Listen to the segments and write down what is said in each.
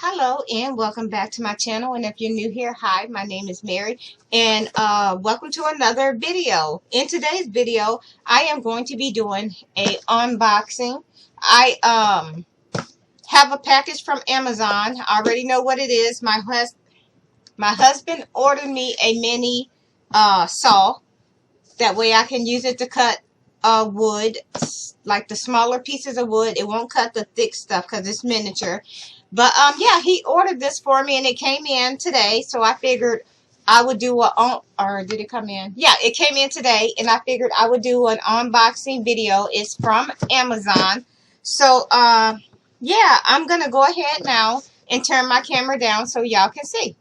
Hello and welcome back to my channel, and if you're new here, hi, my name is Mary and welcome to another video. In today's video I am going to be doing a unboxing. I have a package from Amazon. I already know what it is. My husband ordered me a mini saw. That way I can use it to cut wood, like the smaller pieces of wood. It won't cut the thick stuff because it's miniature. But yeah, he ordered this for me and it came in today. So I figured I would do or did it come in? Yeah, it came in today and I figured I would do an unboxing video. It's from Amazon. So yeah, I'm going to go ahead now and turn my camera down so y'all can see.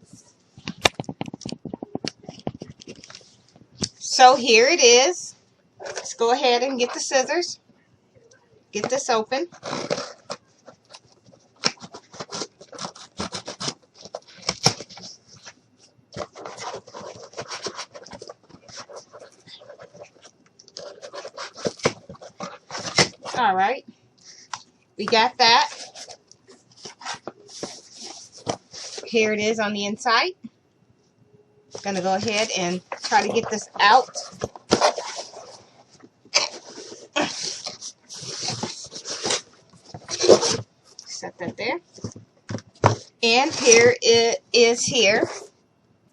So here it is. Let's go ahead and get the scissors. Get this open. All right. We got that. Here it is on the inside. I'm going to go ahead and try to get this out. Set that there. And here it is here.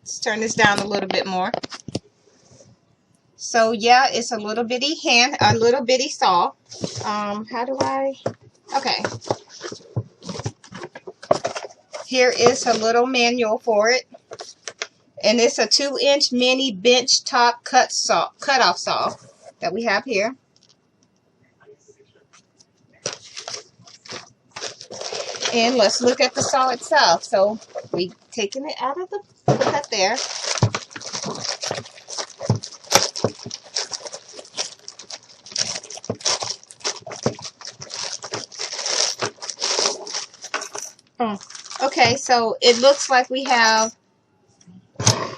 Let's turn this down a little bit more. So yeah, it's a little bitty saw. How do I? Okay. Here is a little manual for it. And it's a 2-inch mini bench top cutoff saw that we have here. And let's look at the saw itself. So we taking it out of the cut there. Okay, so it looks like we have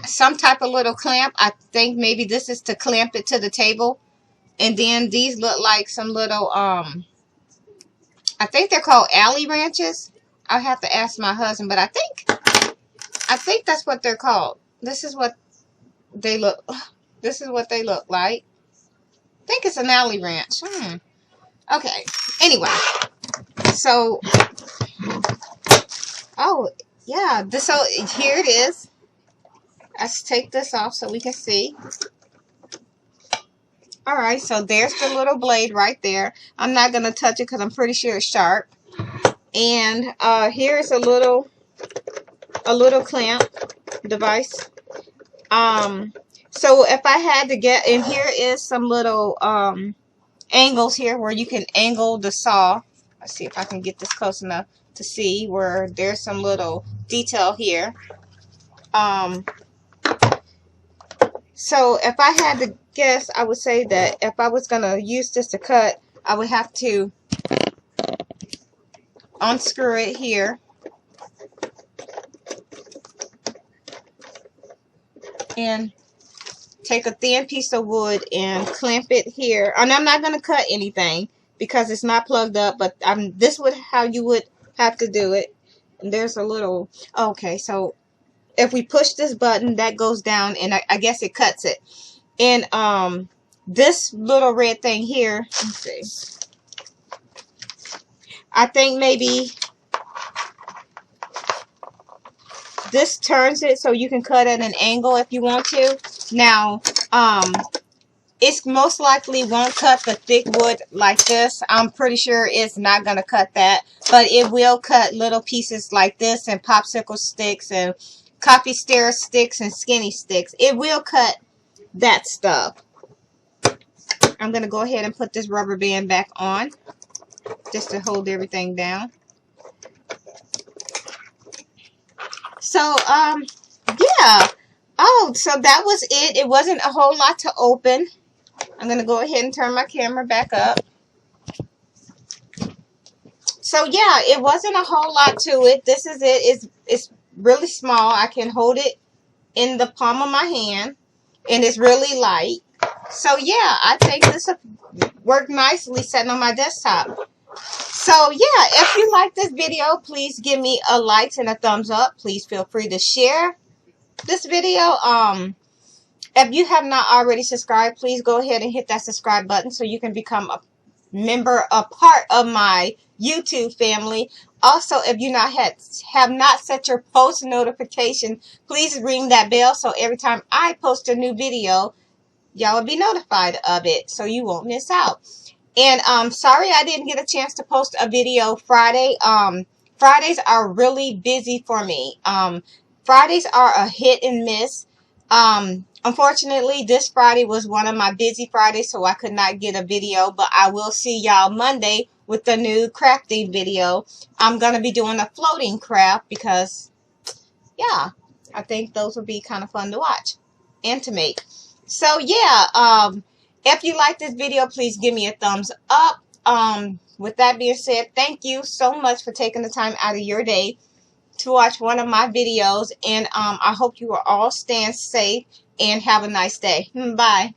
some type of little clamp. I think maybe this is to clamp it to the table. And then these look like some little, I think they're called alley wrenches. I'll have to ask my husband, but I think that's what they're called. This is what they look like. I think it's an alley wrench. Okay. Anyway, so oh yeah, so here it is. Let's take this off so we can see. Alright, so there's the little blade right there. I'm not going to touch it because I'm pretty sure it's sharp. And here's a little clamp device. So if I had to get, and here is some little angles here where you can angle the saw. Let's see if I can get this close enough to see where there's some little detail here. So if I had to guess, I would say that if I was going to use this to cut, I would have to unscrew it here. And take a thin piece of wood and clamp it here. And I'm not going to cut anything because it's not plugged up, but this would how you would have to do it. And there's a little, okay, so if we push this button, that goes down, and I guess it cuts it. And this little red thing here, let's see. I think maybe this turns it so you can cut at an angle if you want to. Now, it's most likely won't cut the thick wood like this. I'm pretty sure it's not going to cut that, but it will cut little pieces like this and popsicle sticks and coffee stirrer sticks and skinny sticks. It will cut that stuff. I'm going to go ahead and put this rubber band back on just to hold everything down. So, yeah. Oh, so that was it. It wasn't a whole lot to open. I'm going to go ahead and turn my camera back up. So, yeah, it wasn't a whole lot to it. This is it. It's really small. I can hold it in the palm of my hand, and it's really light. So yeah, I think this will work nicely sitting on my desktop. So yeah, if you like this video, please give me a like and a thumbs up. Please feel free to share this video. If you have not already subscribed, please go ahead and hit that subscribe button so you can become a member, a part of my YouTube family. Also, if you have not set your post notification, please ring that bell so every time I post a new video, y'all will be notified of it so you won't miss out. And sorry I didn't get a chance to post a video Friday. Fridays are really busy for me. Fridays are a hit and miss. Unfortunately, this Friday was one of my busy Fridays, so I could not get a video, but I will see y'all Monday with the new crafting video. I'm going to be doing a floating craft because, yeah, I think those would be kind of fun to watch and to make. So, yeah, if you like this video, please give me a thumbs up. With that being said, thank you so much for taking the time out of your day to watch one of my videos, and I hope you are all staying safe and have a nice day. Bye.